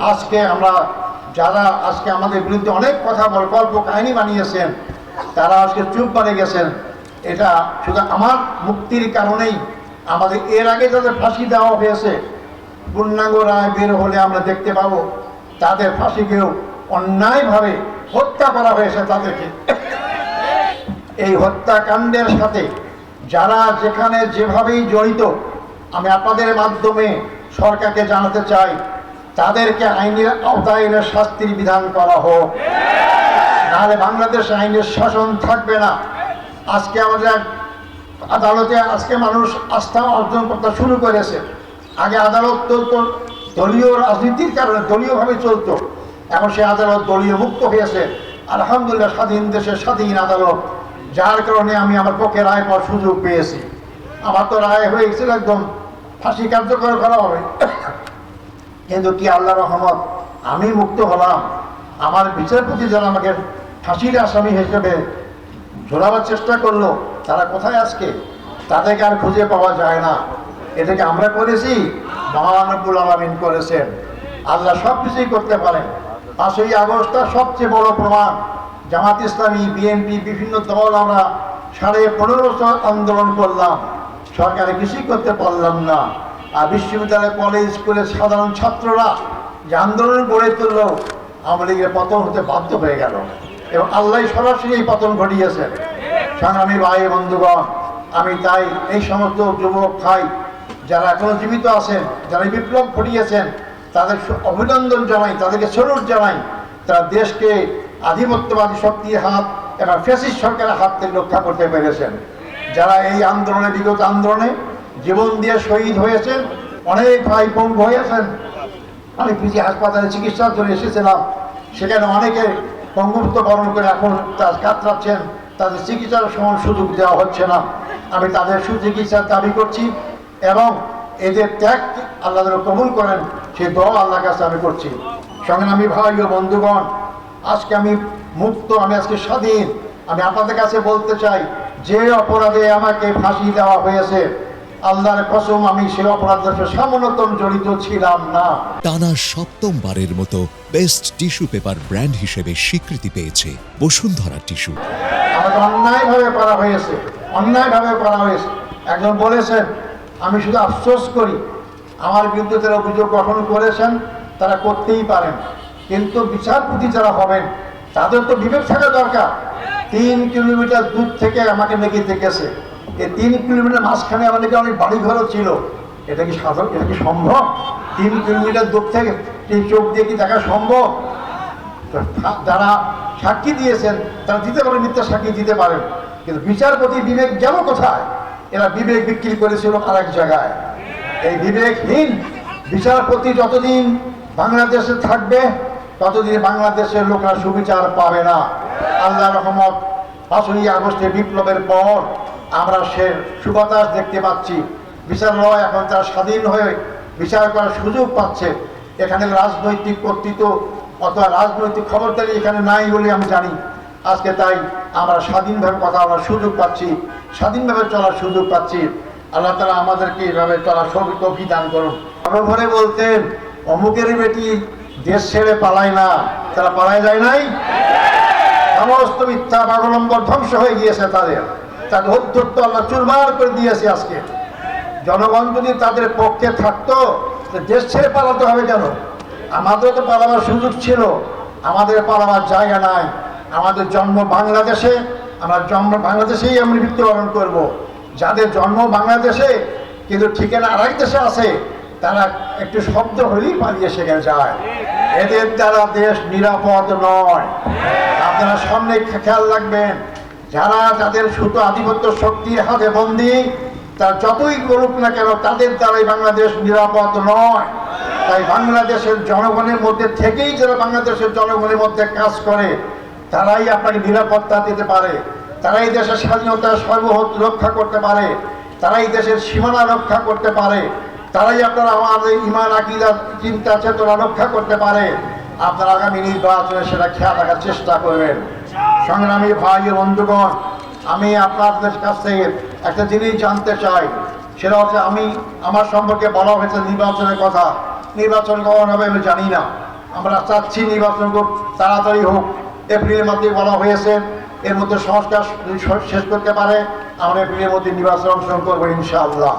আজকে আমরা যারা আজকে আমাদের বিরুদ্ধে অনেক কথা বল গল্প কাহিনী বানিয়েছেন, তারা আজকে চুপ করে গেছেন। এটা শুধু আমার মুক্তির কারণেই। আমাদের এর আগে যাদের ফাঁসি দেওয়া হয়েছে, পূর্ণাঙ্গ রায় বের হলে আমরা দেখতে পাবো তাদের ফাঁসিকেও অন্যায়ভাবে হত্যা করা হয়েছে তাদেরকে। এই হত্যাকাণ্ডের সাথে যারা যেখানে যেভাবেই জড়িত, আমি আপনাদের মাধ্যমে সরকারকে জানাতে চাই, তাদেরকে আইনের আওতায় এনে শাস্তির বিধান করা হোক, নাহলে বাংলাদেশে আইনের শাসন থাকবে না। আজকে আমাদের আদালতে আজকে মানুষ আস্থা অর্জন করতে শুরু করেছে। আগে আদালত চলত দলীয় রাজনীতির কারণে, দলীয়ভাবে চলতো। এখন সে আদালত দলীয় মুক্ত হয়েছে। আলহামদুলিল্লাহ, স্বাধীন দেশের স্বাধীন আদালত, যার কারণে আমি আমার পক্ষে রায় পাওয়ার সুযোগ পেয়েছি। আমার তো রায় হয়ে গেছিল, একদম ফাঁসি কার্যকর করা হবে। কিন্তু কি আল্লাহ রহমত, আমি মুক্ত হলাম। আমার বিচারপতি যারা আমাকে ফাঁসির আসামি হিসেবে ঝোলাবার চেষ্টা করলো, তারা কোথায় আজকে? তাদেরকে আর খুঁজে পাওয়া যায় না। এটাকে আমরা করেছি, মহান রব্বুল আলামিন করেছেন। আল্লাহ সব কিছুই করতে পারেন। 5ই আগস্টটা সবচেয়ে বড় প্রমাণ। জামাত ইসলামী, বিএনপি, বিভিন্ন দল আমরা 15.5 আন্দোলন করলাম, সরকারে কিছুই করতে পারলাম না। আর বিশ্ববিদ্যালয়, কলেজ, স্কুলের সাধারণ ছাত্ররা যে আন্দোলন গড়ে তুলল, আওয়ামী লীগের পতন হতে বাধ্য হয়ে গেল এবং আল্লাহ সরাসরি এই পতন ঘটিয়েছেন। সংগ্রামী ভাই বন্ধুগণ, আমি তাই এই সমস্ত যুবক ভাই যারা এখনো জীবিত আছেন, যারা বিপ্লব ঘটিয়েছেন, তাদের অভিনন্দন জানাই, তাদেরকে স্যালুট জানাই। তারা দেশকে আধিপত্যবাদী শক্তির হাত এবং ফ্যাসিস্ট সরকারের হাত থেকে রক্ষা করতে পেরেছেন। যারা এই আন্দোলনে, বিগত আন্দোলনে জীবন দিয়ে শহীদ হয়েছেন, অনেক ভাই পঙ্গু হয়েছেন। আমি পিজি হাসপাতালে চিকিৎসার জন্য এসেছিলাম, সেখানে অনেকে পঙ্গুত্ব বরণ করে এখন তার কাতরাচ্ছেন, তাদের চিকিৎসার সমান সুযোগ দেওয়া হচ্ছে না। আমি তাদের সুচিকিৎসার দাবি করছি এবং এদের ত্যাগ আল্লাহ কবুল করেন, সে দোয়া আল্লাহর কাছে আমি করছি। সংগ্রামী ভাই ও বন্ধুগণ, আজকে আমি মুক্ত, আমি আজকে স্বাধীন। আমি আপনাদের কাছে বলতে চাই, যে অপরাধে আমাকে ফাঁসি দেওয়া হয়েছে, আল্লাহর কসম আমি সেই অপরাধের সামান্যতম জড়িত ছিলাম না। টানা 7ম-বারের মতো বেস্ট টিস্যু পেপার ব্র্যান্ড হিসেবে স্বীকৃতি পেয়েছে বসুন্ধরা টিস্যু। আমাকে অন্যায়ভাবে করা হয়েছে, অন্যায়ভাবে করা হয়েছে। একজন বলেছেন, আমি শুধু আফসোস করি, আমার বিরুদ্ধে যারা অভিযোগ গঠন করেছেন তারা করতেই পারেন, কিন্তু বিচারপতি যারা হবেন তাদের তো বিবেক থাকা দরকার। 3 কিলোমিটার দূর থেকে আমাকে নেকি দেখেছে। এই 3 কিলোমিটার মাঝখানে আমাদেরকে অনেক বাড়িঘরও ছিল। এটা কি সাধারণ, এটা কি সম্ভব? 3 কিলোমিটার দূর থেকে এই চোখ দিয়ে কি দেখা সম্ভব? যারা সাক্ষী দিয়েছেন তারা দিতে পারেন, মিথ্যা সাক্ষী দিতে পারেন, কিন্তু বিচারপতি বিবেক গেল কোথায়? এরা বিবেক বিক্রি করেছিল আরেক জায়গায়। এই বিবেকহীন বিচারপতি যতদিন বাংলাদেশে থাকবে, ততদিন বাংলাদেশের লোকরা সুবিচার পাবে না। আল্লাহ রহমত, 5ই আগস্টে বিপ্লবের পর আমরা সে সুবাতাস দেখতে পাচ্ছি। বিচারালয় এখন তারা স্বাধীন হয়ে বিচার করার সুযোগ পাচ্ছে। এখানে রাজনৈতিক কর্তৃত্ব অথবা রাজনৈতিক খবরদারি এখানে নাই বলে আমি জানি। আজকে তাই আমরা স্বাধীনভাবে কথা বলার সুযোগ পাচ্ছি, স্বাধীনভাবে চলার সুযোগ পাচ্ছি। আল্লাহ তাআলা আমাদেরকে এইভাবে চলার তৌফিক দান করুন। ঘরে বলতেন, অমুকের বেটি দেশ ছেড়ে পালায় না, তারা পালায় যায় নাই। সমস্ত মিথ্যা পাগলম্বর ধ্বংস হয়ে গিয়েছে, তাদের অধ্যত্ব আল্লাহ চুরমার করে দিয়েছে। আজকে জনগণ যদি তাদের পক্ষে থাকতো, দেশ ছেড়ে পালাতে হবে কেন? আমাদের তো পালাবার সুযোগ ছিল, আমাদের পালাবার জায়গা নাই। আমাদের জন্ম বাংলাদেশে, আমরা বাংলাদেশেই আমরা মৃত্যুবরণ করব। যাদের জন্ম বাংলাদেশে কিন্তু ঠিকানা আরেক দেশে আছে, তারা একটু শব্দ হলেই পালিয়ে সেখানে যায়। এদের দ্বারা দেশ নিরাপদ নয়। আপনারা সামনে খেয়াল রাখবেন, যারা যাদের শুধু আধিপত্য শক্তির হাতে বন্দী, তার যতই করুক না কেন, তাদের দ্বারাই বাংলাদেশ নিরাপদ নয়। তাই বাংলাদেশের জনগণের মধ্যে থেকেই যারা বাংলাদেশের জনগণের মধ্যে কাজ করে, তারাই আপনাকে নিরাপত্তা দিতে পারে, তারাই দেশের স্বাধীনতা সর্বহত রক্ষা করতে পারে, তারাই দেশের সীমানা রক্ষা করতে পারে, তারাই আপনারা আমাদের ইমান, আকীদা, চিন্তা, চেতনা রক্ষা করতে পারে। আপনারা আগামী নির্বাচনে সেটা খেয়াল রাখার চেষ্টা করবেন। সংগ্রামী ভাই ও বন্ধুগণ, আমি আপনাদের কাছ থেকে একটা জিনিস জানতে চাই, সেটা হচ্ছে আমার সম্পর্কে বলা হয়েছে নির্বাচনের কথা। নির্বাচন কখন হবে আমি জানি না, আমরা চাচ্ছি নির্বাচন তাড়াতাড়ি হোক। এপ্রিলের মধ্যে বলা হয়েছে, এর মধ্যে সংস্কার শেষ করতে পারে আমরা এপ্রিলের মধ্যে নির্বাচন অংশগ্রহণ করবো ইনশাআল্লাহ।